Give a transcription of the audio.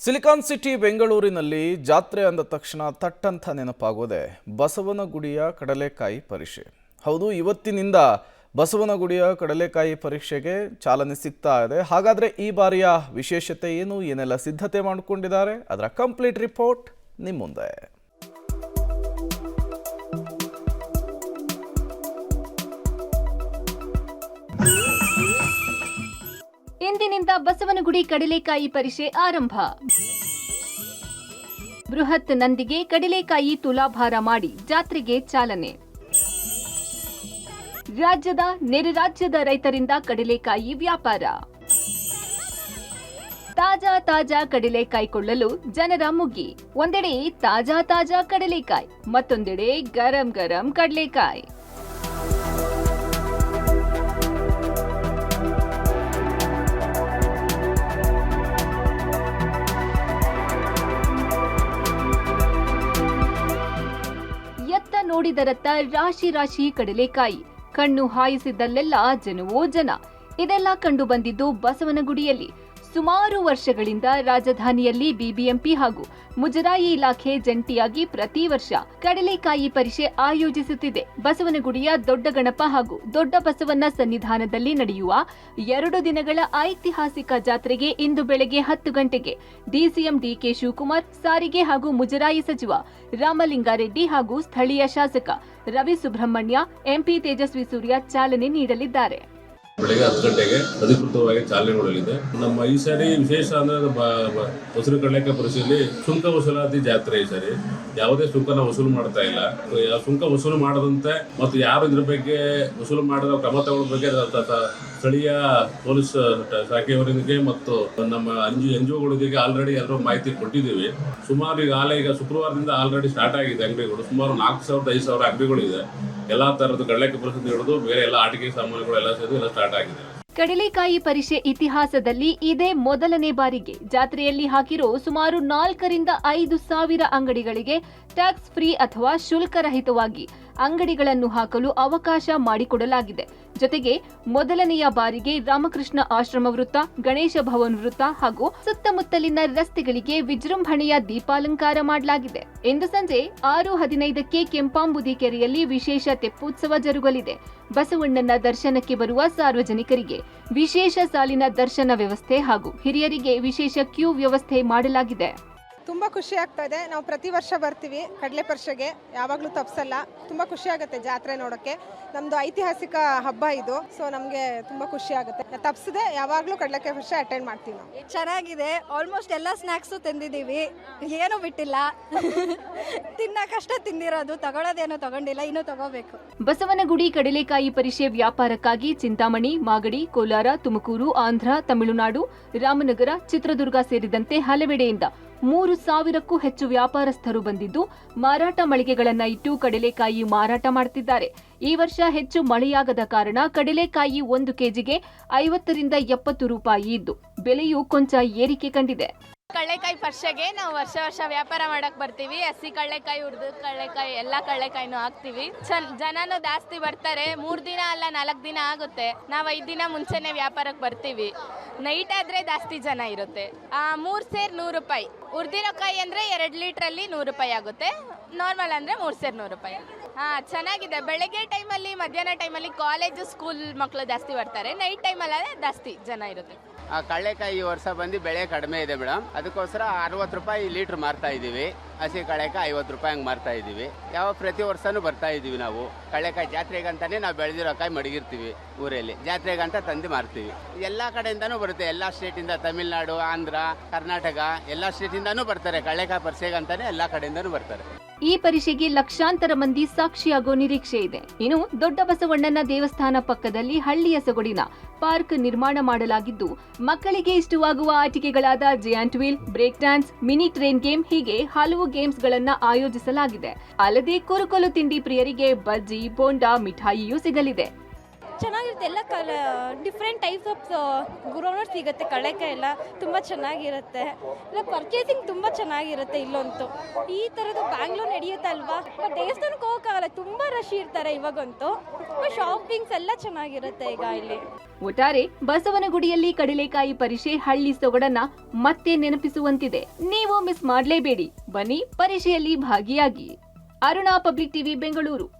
Silicon city ಬೆಂಗಳೂರಿನಲ್ಲಿ ಜಾತ್ರೆ ಅಂದ ತಕ್ಷಣ ತಟ್ಟಂತ ನೆನಪಾಗೋದೆ ಬಸವನಗುಡಿಯ ಕಡಲೆಕಾಯಿ ಪರೀಕ್ಷೆ. ಹೌದು, ಇವತ್ತಿನಿಂದ ಬಸವನಗುಡಿಯ ಕಡಲೆಕಾಯಿ ಪರೀಕ್ಷೆಗೆ ಚಾಲನೆ ಸಿಗ್ತಾ ಇದೆ. ಹಾಗಾದ್ರೆ ಈ ಬಾರಿಯ ವಿಶೇಷತೆ ಏನು, ಏನೆಲ್ಲ ಸಿದ್ಧತೆ ಮಾಡಿಕೊಂಡಿದ್ದಾರೆ, ಅದರ ಕಂಪ್ಲೀಟ್ ರಿಪೋರ್ಟ್ ನಿಮ್ಮ ಮುಂದೆ. ಇಂದಿನಿಂದ ಬಸವನಗುಡಿ ಕಡಲೆಕಾಯಿ ಪರೀಕ್ಷೆ ಆರಂಭ. ಬೃಹತ್ ನಂದಿಗೆ ಕಡಲೆಕಾಯಿ ತುಲಾಭಾರ ಮಾಡಿ ಜಾತ್ರೆಗೆ ಚಾಲನೆ. ರಾಜ್ಯದ ನೆರೆ ರಾಜ್ಯದ ರೈತರಿಂದ ಕಡಲೆಕಾಯಿ ವ್ಯಾಪಾರ. ತಾಜಾ ಕಡಲೆಕಾಯಿ ಕೊಳ್ಳಲು ಜನರ ಮುಗ್ಗಿ. ಒಂದೆಡೆ ತಾಜಾ ಕಡಲೆಕಾಯಿ, ಮತ್ತೊಂದೆಡೆ ಗರಂ ಕಡಲೆಕಾಯಿ. ನೋಡಿದರತ್ತ ರಾಶಿ ಕಡಲೆಕಾಯಿ, ಕಣ್ಣು ಹಾಯಿಸಿದ್ದಲ್ಲೆಲ್ಲ ಜನವೋ ಜನ. ಇದೆಲ್ಲ ಕಂಡು ಬಂದಿದ್ದು ಬಸವನಗುಡಿಯಲ್ಲಿ. ಸುಮಾರು ವರ್ಷಗಳಿಂದ ರಾಜಧಾನಿಯಲ್ಲಿ ಬಿಬಿಎಂಪಿ ಹಾಗೂ ಮುಜರಾಯಿ ಇಲಾಖೆ ಜಂಟಿಯಾಗಿ ಪ್ರತಿ ವರ್ಷ ಕಡಲೆಕಾಯಿ ಪರೀಕ್ಷೆ ಆಯೋಜಿಸುತ್ತಿದೆ. ಬಸವನಗುಡಿಯ ದೊಡ್ಡ ಗಣಪ ಹಾಗೂ ದೊಡ್ಡ ಬಸವನ ಸನ್ನಿಧಾನದಲ್ಲಿ ನಡೆಯುವ 2 ದಿನಗಳ ಐತಿಹಾಸಿಕ ಜಾತ್ರೆಗೆ ಇಂದು ಬೆಳಗ್ಗೆ 10 ಗಂಟೆಗೆ ಡಿಸಿಎಂ ಡಿಕೆ ಶಿವಕುಮಾರ್, ಸಾರಿಗೆ ಹಾಗೂ ಮುಜರಾಯಿ ಸಚಿವ ರಾಮಲಿಂಗಾರೆಡ್ಡಿ ಹಾಗೂ ಸ್ಥಳೀಯ ಶಾಸಕ ರವಿ ಸುಬ್ರಹ್ಮಣ್ಯ, ಎಂಪಿ ತೇಜಸ್ವಿ ಸೂರ್ಯ ಚಾಲನೆ ನೀಡಲಿದ್ದಾರೆ. ಬೆಳಗ್ಗೆ 10 ಗಂಟೆಗೆ ಅಧಿಕೃತವಾಗಿ ಚಾಲನೆಗೊಳ್ಳಲಿದೆ. ನಮ್ಮ ಈ ಸಾರಿ ವಿಶೇಷ ಅಂದ್ರೆ ಹಸಿರು ಕಡಲೆಕಾಯಿ ಪರಿಸ್ಥಿತಿಯಲ್ಲಿ ಸುಂಕ ವಸೂಲಾತಿ ಜಾತ್ರೆ. ಈ ಸಾರಿ ಯಾವುದೇ ಸುಂಕನ ವಸೂಲು ಮಾಡ್ತಾ ಇಲ್ಲ. ಸುಂಕ ವಸೂಲು ಮಾಡದಂತೆ ಮತ್ತು ಯಾರು ಇದ್ರ ಬಗ್ಗೆ ವಸೂಲು ಮಾಡಿದ ಕ್ರಮ ತಗೊಳ್ಳೋ ಬಗ್ಗೆ ಸ್ಥಳೀಯ ಪೊಲೀಸ್ ಶಾಖೆಯವರಿಗೆ ಮತ್ತು ನಮ್ಮ ಎನ್ಜಿಒಗಳಿಗೆ ಆಲ್ರೆಡಿ ಎಲ್ಲರೂ ಮಾಹಿತಿ ಕೊಟ್ಟಿದ್ದೀವಿ. ಸುಮಾರು ಈಗ ಶುಕ್ರವಾರದಿಂದ ಆಲ್ರೆಡಿ ಸ್ಟಾರ್ಟ್ ಆಗಿದೆ ಅಂಗಡಿಗಳು. ಸುಮಾರು 4,000-5,000 ಅಂಗಡಿಗಳಿದೆ. ಎಲ್ಲಾ ತರದ ಕಡಲೆಕಾಯಿ ಪರಿಸ್ಥಿತಿ ಹಿಡಿದು ಬೇರೆ ಎಲ್ಲ ಆಟಿಕೆ ಸಾಮಾನುಗಳು ಎಲ್ಲ ಸೇರಿ ಎಲ್ಲ ಸ್ಟಾರ್ಟ್ ಆಗಿದೆ. ಕಡಲೆಕಾಯಿ ಪರೀಕ್ಷೆ ಇತಿಹಾಸದಲ್ಲಿ ಇದೇ ಮೊದಲನೇ ಬಾರಿಗೆ ಜಾತ್ರೆಯಲ್ಲಿ ಹಾಕಿರೋ ಸುಮಾರು 4,000ರಿಂದ 5,000 ಅಂಗಡಿಗಳಿಗೆ ಟ್ಯಾಕ್ಸ್ ಫ್ರೀ ಅಥವಾ ಶುಲ್ಕರಹಿತವಾಗಿ ಅಂಗಡಿಗಳನ್ನು ಹಾಕಲು ಅವಕಾಶ ಮಾಡಿಕೊಡಲಾಗಿದೆ. ಜೊತೆಗೆ ಮೊದಲನೆಯ ಬಾರಿಗೆ ರಾಮಕೃಷ್ಣ ಆಶ್ರಮ ವೃತ್ತ, ಗಣೇಶ ಭವನ್ ವೃತ್ತ ಹಾಗೂ ಸುತ್ತಮುತ್ತಲಿನ ರಸ್ತೆಗಳಿಗೆ ವಿಜೃಂಭಣೆಯ ದೀಪಾಲಂಕಾರ ಮಾಡಲಾಗಿದೆ. ಇಂದು ಸಂಜೆ 6:15ಕ್ಕೆ ಕೆಂಪಾಂಬುದಿ ಕೆರೆಯಲ್ಲಿ ವಿಶೇಷ ತೆಪ್ಪೋತ್ಸವ ಜರುಗಲಿದೆ. ಬಸವಣ್ಣನ ದರ್ಶನಕ್ಕೆ ಬರುವ ಸಾರ್ವಜನಿಕರಿಗೆ ವಿಶೇಷ ಸಾಲಿನ ದರ್ಶನ ವ್ಯವಸ್ಥೆ ಹಾಗೂ ಹಿರಿಯರಿಗೆ ವಿಶೇಷ ಕ್ಯೂ ವ್ಯವಸ್ಥೆ ಮಾಡಲಾಗಿದೆ. ತುಂಬ ಖುಷಿ ಆಗ್ತಾ ಇದೆ. ನಾವು ಪ್ರತಿ ವರ್ಷ ಬರ್ತೀವಿ ಕಡಲೆ ಪರೀಕ್ಷೆಗೆ, ಯಾವಾಗಲೂ ತಪ್ಸಲ್ಲ. ತುಂಬ ಖುಷಿ ಆಗುತ್ತೆ ಜಾತ್ರೆ ನೋಡೋಕ್ಕೆ. ನಮ್ಮದು ಐತಿಹಾಸಿಕ ಹಬ್ಬ ಇದು. ಸೊ ನಮಗೆ ತುಂಬ ಖುಷಿ ಆಗುತ್ತೆ. ತಪ್ಸದೆ ಯಾವಾಗಲೂ ಕಡಲೆಕಾಯಿ ಪರೀಕ್ಷೆ ಅಟೆಂಡ್ ಮಾಡ್ತೀವಿ ನಾವು. ಚೆನ್ನಾಗಿದೆ. ಆಲ್ಮೋಸ್ಟ್ ಎಲ್ಲ ಸ್ನ್ಯಾಕ್ಸು ತಿಂದಿದ್ದೀವಿ, ಏನೂ ಬಿಟ್ಟಿಲ್ಲ. ತಿನ್ನಕ್ಕಷ್ಟೇ ತಿಂದಿರೋದು, ತಗೊಳ್ಳೋದೇನೋ ತಗೊಂಡಿಲ್ಲ, ಇನ್ನೂ ತಗೋಬೇಕು. ಬಸವನಗುಡಿ ಕಡಲೆಕಾಯಿ ಪರೀಕ್ಷೆ ವ್ಯಾಪಾರಕ್ಕಾಗಿ ಚಿಂತಾಮಣಿ, ಮಾಗಡಿ, ಕೋಲಾರ, ತುಮಕೂರು, ಆಂಧ್ರ, ತಮಿಳುನಾಡು, ರಾಮನಗರ, ಚಿತ್ರದುರ್ಗ ಸೇರಿದಂತೆ ಹಲವೆಡೆಯಿಂದ 3,000ಕ್ಕೂ ಹೆಚ್ಚು ವ್ಯಾಪಾರಸ್ಥರು ಬಂದಿದ್ದು ಮಾರಾಟ ಮಳಿಗೆಗಳನ್ನ ಇಟ್ಟು ಕಡಲೆಕಾಯಿ ಮಾರಾಟ ಮಾಡುತ್ತಿದ್ದಾರೆ. ಈ ವರ್ಷ ಹೆಚ್ಚು ಮಳೆಯಾಗದ ಕಾರಣ ಕಡಲೆಕಾಯಿ 1 ಕೆಜಿಗೆ 50ರಿಂದ 70 ರೂಪಾಯಿ ಇದ್ದು ಬೆಲೆಯೂ ಕೊಂಚ ಏರಿಕೆ ಕಂಡಿದೆ. ಕಡಲೆಕಾಯಿ ಪರೀಕ್ಷೆಗೆ ನಾವು ವರ್ಷ ವ್ಯಾಪಾರ ಮಾಡಕ್ ಬರ್ತೀವಿ. ಹಸಿ ಕಡಲೆಕಾಯಿ, ಹುರಿದ ಕಡಲೆಕಾಯಿ, ಎಲ್ಲಾ ಕಡಲೆಕಾಯಿನೂ ಹಾಕ್ತಿವಿ. ಜನನು ಜಾಸ್ತಿ ಬರ್ತಾರೆ. 3 ದಿನ ಅಲ್ಲ 4 ದಿನ ಆಗುತ್ತೆ. ನಾವು 5 ದಿನ ಮುಂಚೆನೆ ವ್ಯಾಪಾರಕ್ಕೆ ಬರ್ತೀವಿ. ನೈಟ್ ಆದ್ರೆ ಜಾಸ್ತಿ ಜನ ಇರುತ್ತೆ. 3 ಸೇರ್ 100 ರೂಪಾಯಿ. ಹುರಿದಿರೋ ಕಾಯಿ ಅಂದ್ರೆ 2 ಲೀಟ್ರಲ್ಲಿ 100 ರೂಪಾಯಿ ಆಗುತ್ತೆ. ನಾರ್ಮಲ್ ಅಂದ್ರೆ 3 ಸೇರ್ 100 ರೂಪಾಯಿ. ಚೆನ್ನಾಗಿದೆ. ಬೆಳಗ್ಗೆ ಟೈಮಲ್ಲಿ, ಮಧ್ಯಾಹ್ನ ಟೈಮಲ್ಲಿ ಕಾಲೇಜು ಸ್ಕೂಲ್ ಮಕ್ಕಳು ಜಾಸ್ತಿ ಬರ್ತಾರೆ. ನೈಟ್ ಟೈಮಲ್ಲಿ ಜಾಸ್ತಿ ಜನ ಇರುತ್ತೆ. ಕಡಲೆಕಾಯಿ ಈ ವರ್ಷ ಬಂದು ಬೆಳೆ ಕಡಿಮೆ ಇದೆ ಮೇಡಮ್. ಅದಕ್ಕೋಸ್ಕರ 60 ರೂಪಾಯಿ ಲೀಟ್ರ್ ಮಾರ್ತಾ ಇದ್ದೀವಿ. ಹಸಿ ಕಡಲೆಕಾಯಿ 50 ರೂಪಾಯಿ ಹಂಗೆ ಮಾರ್ತಾ ಇದ್ದೀವಿ. ಪ್ರತಿ ವರ್ಷನೂ ಬರ್ತಾ ಇದ್ದೀವಿ ನಾವು. ಕಡಲೆಕಾಯಿ ಜಾತ್ರೆಗಂತಾನೆ ನಾವು ಬೆಳೆದಿರೋ ಕಾಯಿ ಮಡಗಿರ್ತೀವಿ ಊರಲ್ಲಿ. ಜಾತ್ರೆಗಂತ ತಂದು ಮಾರ್ತೀವಿ. ಎಲ್ಲ ಕಡೆಯಿಂದನೂ ಬರುತ್ತೆ. ಎಲ್ಲ ಸ್ಟೇಟಿಂದ, ತಮಿಳುನಾಡು, ಆಂಧ್ರ, ಕರ್ನಾಟಕ ಎಲ್ಲ ಸ್ಟೇಟಿಂದನೂ ಬರ್ತಾರೆ. ಕಡಲೆಕಾಯಿ ಪರೀಕ್ಷೆಗಂತಾನೆ ಎಲ್ಲ ಕಡೆಯಿಂದನೂ ಬರ್ತಾರೆ. ಈ ಪರೀಕ್ಷೆಗೆ ಲಕ್ಷಾಂತರ ಮಂದಿ ಸಾಕ್ಷಿಯಾಗೋ ನಿರೀಕ್ಷೆ ಇದೆ. ಇನ್ನು ದೊಡ್ಡ ಬಸವಣ್ಣನ ದೇವಸ್ಥಾನ ಪಕ್ಕದಲ್ಲಿ ಹಳ್ಳಿಯ ಸೊಗಡಿನ ಪಾರ್ಕ್ ನಿರ್ಮಾಣ ಮಾಡಲಾಗಿದ್ದು ಮಕ್ಕಳಿಗೆ ಇಷ್ಟವಾಗುವ ಆಟಿಕೆಗಳಾದ giant wheel, break dance, mini train game ಹೀಗೆ ಹಲವು ಗೇಮ್ಸ್ ಗಳನ್ನ ಆಯೋಜಿಸಲಾಗಿದೆ. ಅಲ್ಲದೆ ಕುರುಕಲು ತಿಂಡಿ ಪ್ರಿಯರಿಗೆ ಬಜ್ಜಿ, ಬೋಂಡಾ, ಮಿಠಾಯಿಯೂ ಸಿಗಲಿದೆ. ಚೆನ್ನಾಗಿರುತ್ತೆ. ಎಲ್ಲ ಡಿಫ್ರೆಂಟ್ ಟೈಪ್ಸ್ ಆಫ್ ಗ್ರೌಂಡ್ ಸಿಗುತ್ತೆ. ಕಡಲೆಕಾಯಿ ಎಲ್ಲ ತುಂಬ ಚೆನ್ನಾಗಿರುತ್ತೆ. ಇಲ್ಲ ಪರ್ಚೇಸಿಂಗ್ ತುಂಬ ಚೆನ್ನಾಗಿರುತ್ತೆ ಇಲ್ಲಂತೂ. ಈ ಥರದ್ದು ಬ್ಯಾಂಗ್ಳೂರ್ ನಡೆಯುತ್ತೆ ಅಲ್ವಾ, ಬಟ್ ದೇವಸ್ಥಾನಕ್ಕೆ ಹೋಗೋಕ್ಕಾಗಲ್ಲ, ತುಂಬ ರಶ್ ಇರ್ತಾರೆ ಇವಾಗಂತೂ. ಶಾಪಿಂಗ್ಸ್ ಎಲ್ಲ ಚೆನ್ನಾಗಿರುತ್ತೆ ಈಗ ಇಲ್ಲಿ. ಒಟ್ಟಾರೆ ಬಸವನಗುಡಿಯಲ್ಲಿ ಕಡಲೆಕಾಯಿ ಪರಿಷೆ ಹಳ್ಳಿ ಸೊಗಡನ್ನ ಮತ್ತೆ ನೆನಪಿಸುವಂತಿದೆ. ನೀವು ಮಿಸ್ ಮಾಡಲೇಬೇಡಿ. ಬನ್ನಿ ಪರಿಷೆಯಲ್ಲಿ ಭಾಗಿಯಾಗಿ. Aruna public TV Bengaluru.